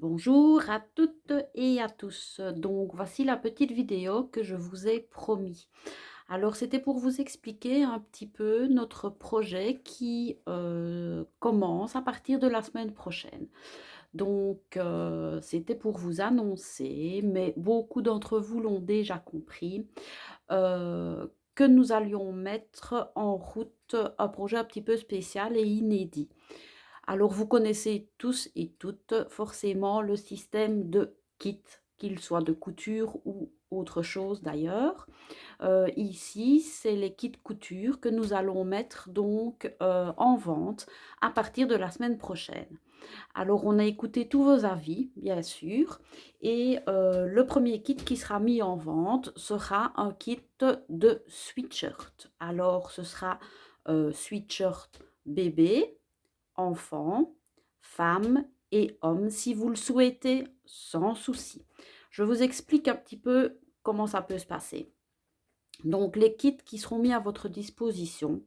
Bonjour à toutes et à tous. Donc voici la petite vidéo que je vous ai promis. Alors c'était pour vous expliquer un petit peu notre projet qui commence à partir de la semaine prochaine. Donc c'était pour vous annoncer, mais beaucoup d'entre vous l'ont déjà compris, que nous allions mettre en route un projet un petit peu spécial et inédit. Alors, vous connaissez tous et toutes forcément le système de kit, qu'il soit de couture ou autre chose d'ailleurs. Ici, c'est les kits couture que nous allons mettre donc en vente à partir de la semaine prochaine. Alors, on a écouté tous vos avis, bien sûr, et le premier kit qui sera mis en vente sera un kit de sweatshirt. Alors, ce sera sweatshirt bébé, enfants, femmes et hommes, si vous le souhaitez, sans souci. Je vous explique un petit peu comment ça peut se passer. Donc, les kits qui seront mis à votre disposition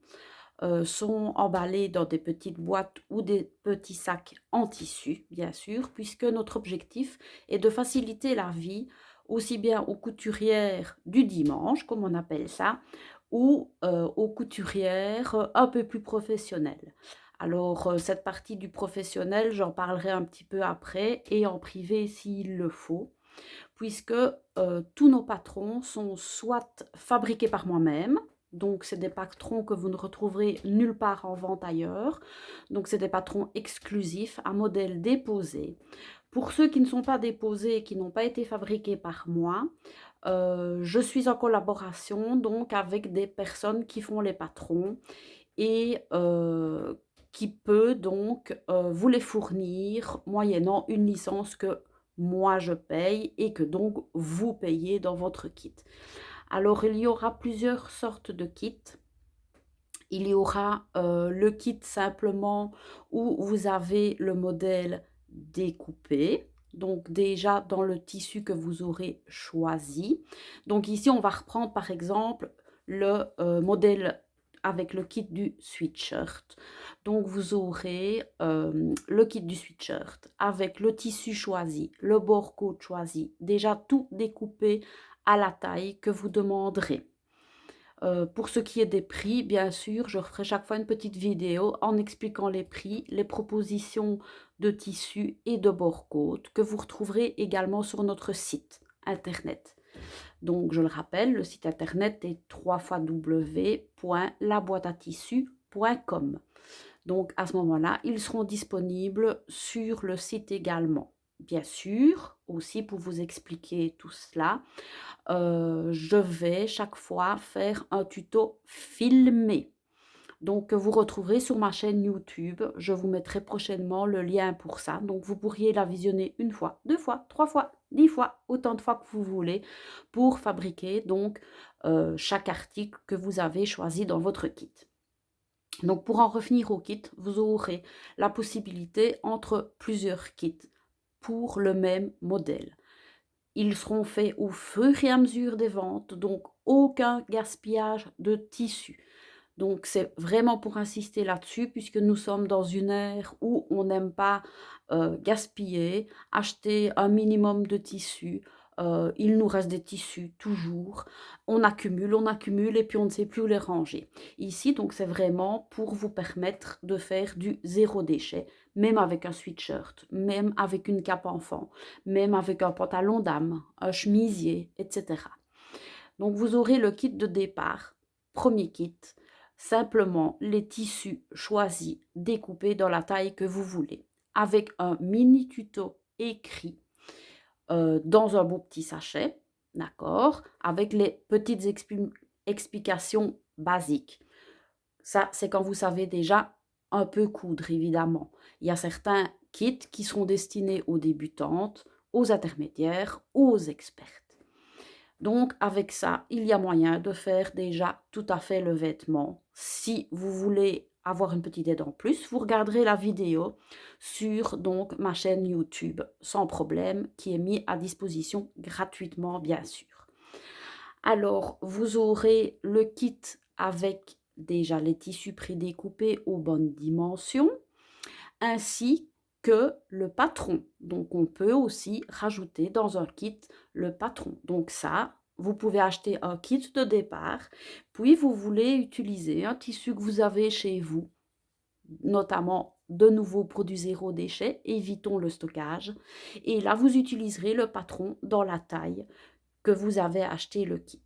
sont emballés dans des petites boîtes ou des petits sacs en tissu, bien sûr, puisque notre objectif est de faciliter la vie aussi bien aux couturières du dimanche, comme on appelle ça, ou aux couturières un peu plus professionnelles. Alors, cette partie du professionnel, j'en parlerai un petit peu après et en privé s'il le faut, puisque tous nos patrons sont soit fabriqués par moi-même, donc c'est des patrons que vous ne retrouverez nulle part en vente ailleurs, donc c'est des patrons exclusifs à modèle déposé. Pour ceux qui ne sont pas déposés et qui n'ont pas été fabriqués par moi, je suis en collaboration donc avec des personnes qui font les patrons et qui peut donc vous les fournir moyennant une licence que moi je paye et que donc vous payez dans votre kit. Alors il y aura plusieurs sortes de kits. Il y aura le kit simplement où vous avez le modèle découpé, donc déjà dans le tissu que vous aurez choisi. Donc ici, on va reprendre par exemple le modèle avec le kit du sweatshirt. Donc vous aurez le kit du sweatshirt avec le tissu choisi, le bord côte choisi, déjà tout découpé à la taille que vous demanderez. Pour ce qui est des prix, bien sûr, je ferai chaque fois une petite vidéo en expliquant les prix, les propositions de tissus et de bord-côte que vous retrouverez également sur notre site internet. Donc, je le rappelle, le site internet est www.laboîteatissus.com. Donc, à ce moment-là, ils seront disponibles sur le site également. Bien sûr, aussi pour vous expliquer tout cela, je vais chaque fois faire un tuto filmé. Donc, que vous retrouverez sur ma chaîne YouTube. Je vous mettrai prochainement le lien pour ça. Donc, vous pourriez la visionner une fois, deux fois, trois fois, 10 fois, autant de fois que vous voulez pour fabriquer donc chaque article que vous avez choisi dans votre kit. Donc, pour en revenir au kit, vous aurez la possibilité entre plusieurs kits pour le même modèle. Ils seront faits au fur et à mesure des ventes, donc aucun gaspillage de tissu. Donc c'est vraiment pour insister là-dessus, puisque nous sommes dans une ère où on n'aime pas gaspiller, acheter un minimum de tissu. Il nous reste des tissus toujours. On accumule et puis on ne sait plus où les ranger. Ici, donc, c'est vraiment pour vous permettre de faire du zéro déchet, même avec un sweatshirt, même avec une cape enfant, même avec un pantalon dame, un chemisier, etc. Donc, vous aurez le kit de départ, premier kit, simplement les tissus choisis, découpés dans la taille que vous voulez, avec un mini tuto écrit dans un beau petit sachet, d'accord, avec les petites explications basiques. Ça, c'est quand vous savez déjà un peu coudre, évidemment. Il y a certains kits qui sont destinés aux débutantes, aux intermédiaires ou aux expertes. Donc, avec ça, il y a moyen de faire déjà tout à fait le vêtement. Si vous voulez avoir une petite aide en plus, vous regarderez la vidéo sur donc ma chaîne YouTube sans problème, qui est mise à disposition gratuitement, bien sûr. Alors, vous aurez le kit avec déjà les tissus prédécoupés aux bonnes dimensions, ainsi que le patron. Donc, on peut aussi rajouter dans un kit le patron. Donc ça, vous pouvez acheter un kit de départ, puis vous voulez utiliser un tissu que vous avez chez vous, notamment de nouveaux produits zéro déchet, évitons le stockage. Et là, vous utiliserez le patron dans la taille que vous avez acheté le kit.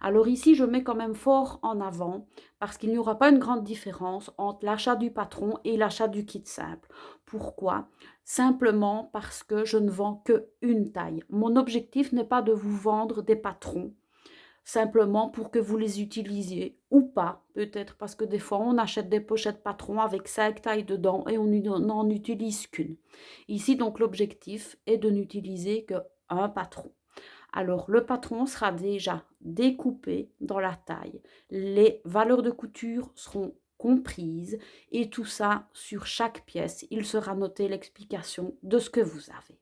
Alors ici, je mets quand même fort en avant parce qu'il n'y aura pas une grande différence entre l'achat du patron et l'achat du kit simple. Pourquoi? Simplement parce que je ne vends qu'une taille. Mon objectif n'est pas de vous vendre des patrons simplement pour que vous les utilisiez ou pas, peut-être parce que des fois on achète des pochettes patrons avec 5 tailles dedans et on n'en utilise qu'une. Ici donc l'objectif est de n'utiliser qu'un patron. Alors le patron sera déjà découpé dans la taille, les valeurs de couture seront comprises et tout ça sur chaque pièce, il sera noté l'explication de ce que vous avez.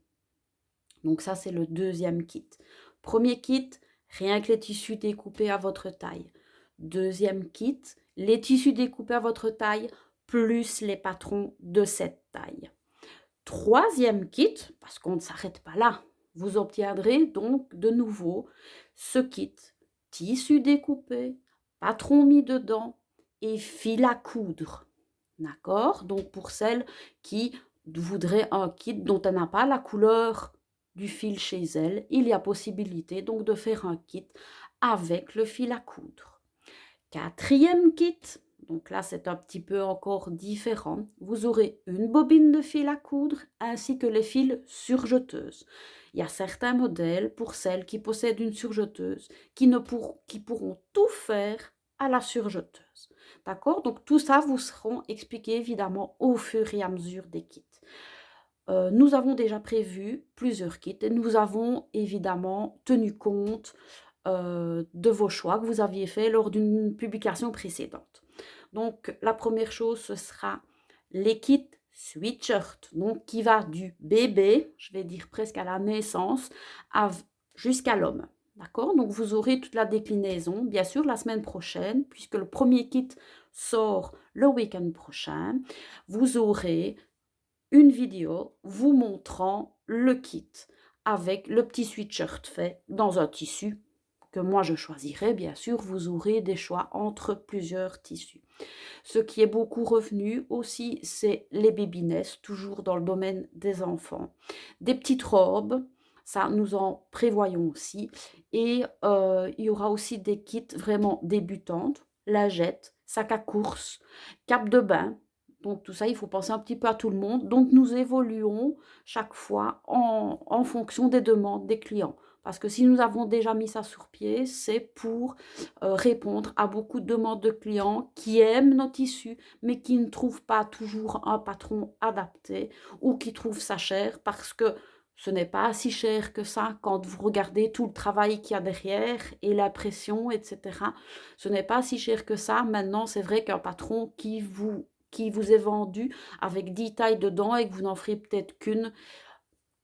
Donc ça c'est le deuxième kit. Premier kit, rien que les tissus découpés à votre taille. Deuxième kit, les tissus découpés à votre taille plus les patrons de cette taille. Troisième kit, parce qu'on ne s'arrête pas là, vous obtiendrez donc de nouveau ce kit, tissu découpé, patron mis dedans et fil à coudre. D'accord? Donc pour celles qui voudraient un kit dont elle n'a pas la couleur du fil chez elle, il y a possibilité donc de faire un kit avec le fil à coudre. Quatrième kit, donc là c'est un petit peu encore différent, vous aurez une bobine de fil à coudre ainsi que les fils surjeteuses. Il y a certains modèles pour celles qui possèdent une surjeteuse qui pourront tout faire à la surjeteuse. D'accord? Donc tout ça vous seront expliqués évidemment au fur et à mesure des kits. Nous avons déjà prévu plusieurs kits et nous avons évidemment tenu compte de vos choix que vous aviez fait lors d'une publication précédente. Donc la première chose, ce sera les kits sweatshirt, donc qui va du bébé, je vais dire presque à la naissance, jusqu'à l'homme. D'accord? Donc vous aurez toute la déclinaison, bien sûr, la semaine prochaine, puisque le premier kit sort le week-end prochain. Vous aurez une vidéo vous montrant le kit avec le petit sweatshirt fait dans un tissu que moi je choisirai. Bien sûr, vous aurez des choix entre plusieurs tissus. Ce qui est beaucoup revenu aussi, c'est les babynesses, toujours dans le domaine des enfants. Des petites robes, ça nous en prévoyons aussi. Et il y aura aussi des kits vraiment débutantes, lingettes, sac à course, cape de bain. Donc tout ça, il faut penser un petit peu à tout le monde. Donc nous évoluons chaque fois en fonction des demandes des clients. Parce que si nous avons déjà mis ça sur pied, c'est pour répondre à beaucoup de demandes de clients qui aiment nos tissus, mais qui ne trouvent pas toujours un patron adapté ou qui trouvent ça cher parce que ce n'est pas si cher que ça quand vous regardez tout le travail qu'il y a derrière et la pression, etc. Ce n'est pas si cher que ça. Maintenant, c'est vrai qu'un patron qui vous est vendu avec 10 tailles dedans et que vous n'en ferez peut-être qu'une,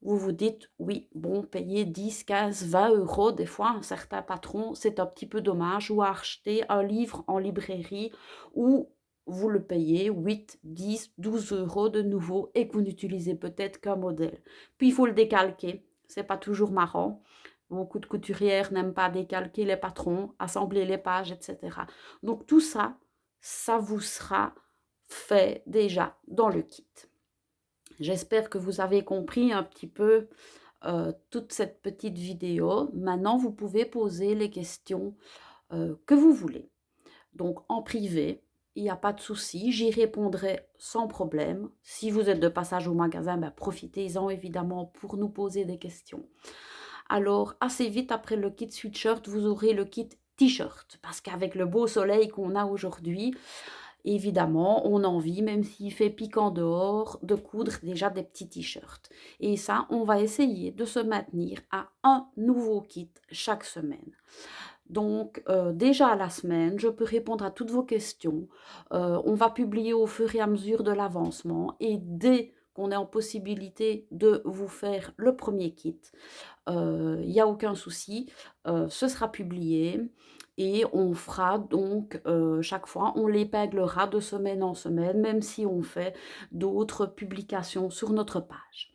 vous vous dites, oui, bon, payer 10, 15, 20 euros, des fois, un certain patron, c'est un petit peu dommage, ou acheter un livre en librairie où vous le payez 8, 10, 12 euros de nouveau et que vous n'utilisez peut-être qu'un modèle. Puis, il faut le décalquer, c'est pas toujours marrant. Beaucoup de couturières n'aiment pas décalquer les patrons, assembler les pages, etc. Donc, tout ça, ça vous sera fait déjà dans le kit. J'espère que vous avez compris un petit peu toute cette petite vidéo. Maintenant, vous pouvez poser les questions que vous voulez. Donc, en privé, il n'y a pas de souci, j'y répondrai sans problème. Si vous êtes de passage au magasin, ben, profitez-en évidemment pour nous poser des questions. Alors, assez vite après le kit sweatshirt, vous aurez le kit t-shirt. Parce qu'avec le beau soleil qu'on a aujourd'hui, évidemment, on a envie, même s'il fait piquant dehors, de coudre déjà des petits t-shirts. Et ça, on va essayer de se maintenir à un nouveau kit chaque semaine. Donc, déjà à la semaine, je peux répondre à toutes vos questions. On va publier au fur et à mesure de l'avancement. Et dès qu'on est en possibilité de vous faire le premier kit, il n'y a aucun souci, ce sera publié. et on fera donc, chaque fois, on l'épinglera de semaine en semaine, même si on fait d'autres publications sur notre page.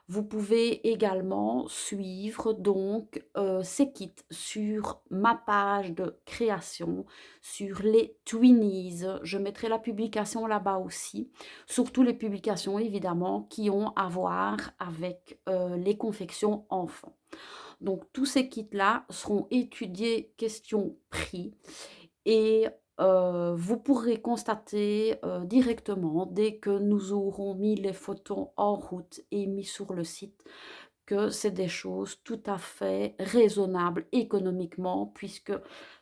Vous pouvez également suivre donc, ces kits sur ma page de création, sur les Twinnies. Je mettrai la publication là-bas aussi, surtout les publications évidemment qui ont à voir avec, les confections enfants. Donc tous ces kits-là seront étudiés question prix et vous pourrez constater, directement dès que nous aurons mis les photos en route et mis sur le site, que c'est des choses tout à fait raisonnables économiquement puisque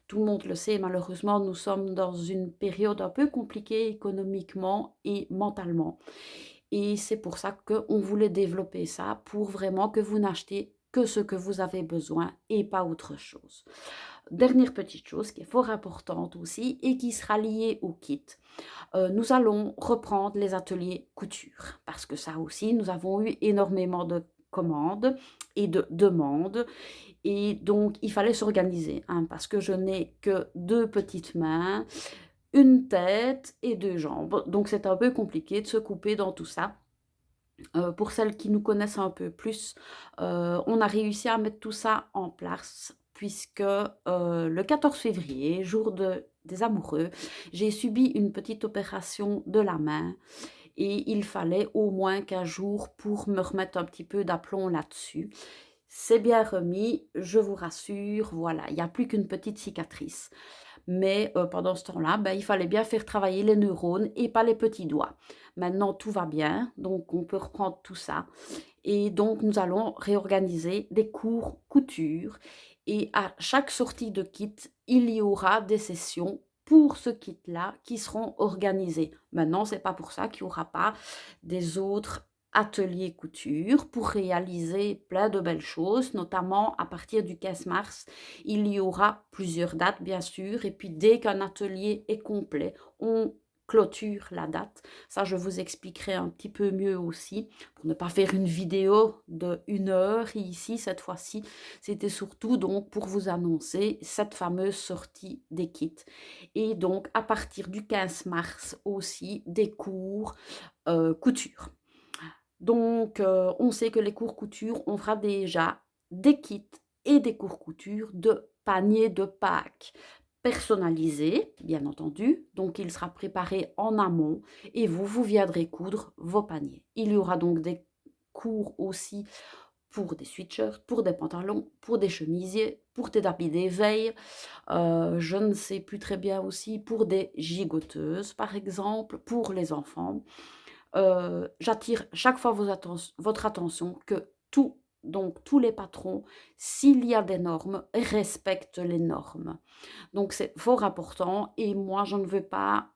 tout le monde le sait, malheureusement, nous sommes dans une période un peu compliquée économiquement et mentalement et c'est pour ça qu'on voulait développer ça, pour vraiment que vous n'achetez que ce que vous avez besoin et pas autre chose. Dernière petite chose qui est fort importante aussi et qui sera liée au kit. Nous allons reprendre les ateliers couture parce que ça aussi, nous avons eu énormément de commandes et de demandes et donc il fallait s'organiser, hein, parce que je n'ai que 2 petites mains, une tête et 2 jambes. Donc c'est un peu compliqué de se couper dans tout ça. Pour celles qui nous connaissent un peu plus, on a réussi à mettre tout ça en place puisque, le 14 février, jour des amoureux, j'ai subi une petite opération de la main et il fallait au moins 15 jours pour me remettre un petit peu d'aplomb là-dessus. C'est bien remis, je vous rassure, voilà, il y a plus qu'une petite cicatrice. Mais pendant ce temps-là, il fallait bien faire travailler les neurones et pas les petits doigts. Maintenant, tout va bien, donc on peut reprendre tout ça et donc nous allons réorganiser des cours couture et à chaque sortie de kit, il y aura des sessions pour ce kit-là qui seront organisées. Maintenant, c'est pas pour ça qu'il y aura pas des autres ateliers couture pour réaliser plein de belles choses, notamment à partir du 15 mars, il y aura plusieurs dates bien sûr et puis dès qu'un atelier est complet, on clôture la date. Ça, je vous expliquerai un petit peu mieux aussi pour ne pas faire une vidéo de 1 heure ici cette fois-ci. C'était surtout donc pour vous annoncer cette fameuse sortie des kits et donc à partir du 15 mars aussi des cours, couture. Donc on sait que les cours couture, on fera déjà des kits et des cours couture de paniers de Pâques personnalisés, bien entendu. Donc il sera préparé en amont et vous viendrez coudre vos paniers. Il y aura donc des cours aussi pour des sweatshirts, pour des pantalons, pour des chemisiers, pour des habits d'éveil, je ne sais plus très bien aussi pour des gigoteuses par exemple, pour les enfants. J'attire chaque fois votre attention que donc tous les patrons, s'il y a des normes, respectent les normes. Donc c'est fort important et moi je ne veux pas,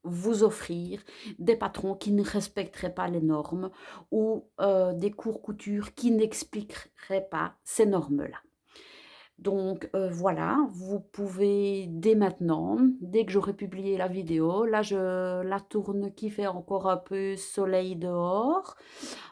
vous offrir des patrons qui ne respecteraient pas les normes ou, des cours couture qui n'expliqueraient pas ces normes-là. Donc voilà, vous pouvez dès maintenant, dès que j'aurai publié la vidéo, là je la tourne qu'il fait encore un peu soleil dehors,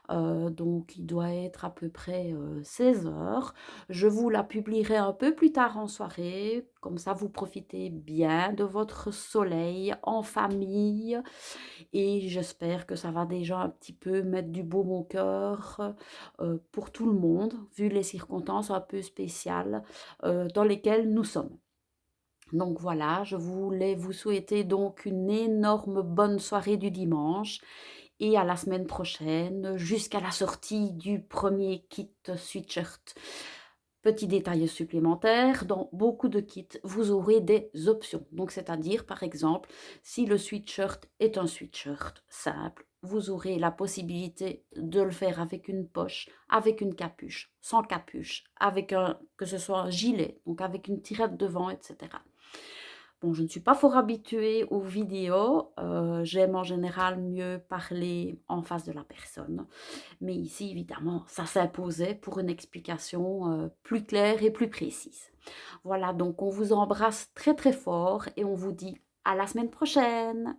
donc il doit être à peu près, 16 h. Je vous la publierai un peu plus tard en soirée, comme ça vous profitez bien de votre soleil en famille et j'espère que ça va déjà un petit peu mettre du baume au cœur, pour tout le monde, vu les circonstances un peu spéciales, dans lesquelles nous sommes. Donc voilà, je voulais vous souhaiter donc une énorme bonne soirée du dimanche et à la semaine prochaine, jusqu'à la sortie du premier kit sweatshirt. Petit détail supplémentaire, dans beaucoup de kits, vous aurez des options. Donc, c'est-à-dire, par exemple, si le sweatshirt est un sweatshirt simple, vous aurez la possibilité de le faire avec une poche, avec une capuche, sans capuche, avec que ce soit un gilet, donc avec une tirette devant, etc. Bon, je ne suis pas fort habituée aux vidéos, j'aime en général mieux parler en face de la personne. Mais ici, évidemment, ça s'imposait pour une explication, plus claire et plus précise. Voilà, donc on vous embrasse très, très fort et on vous dit à la semaine prochaine!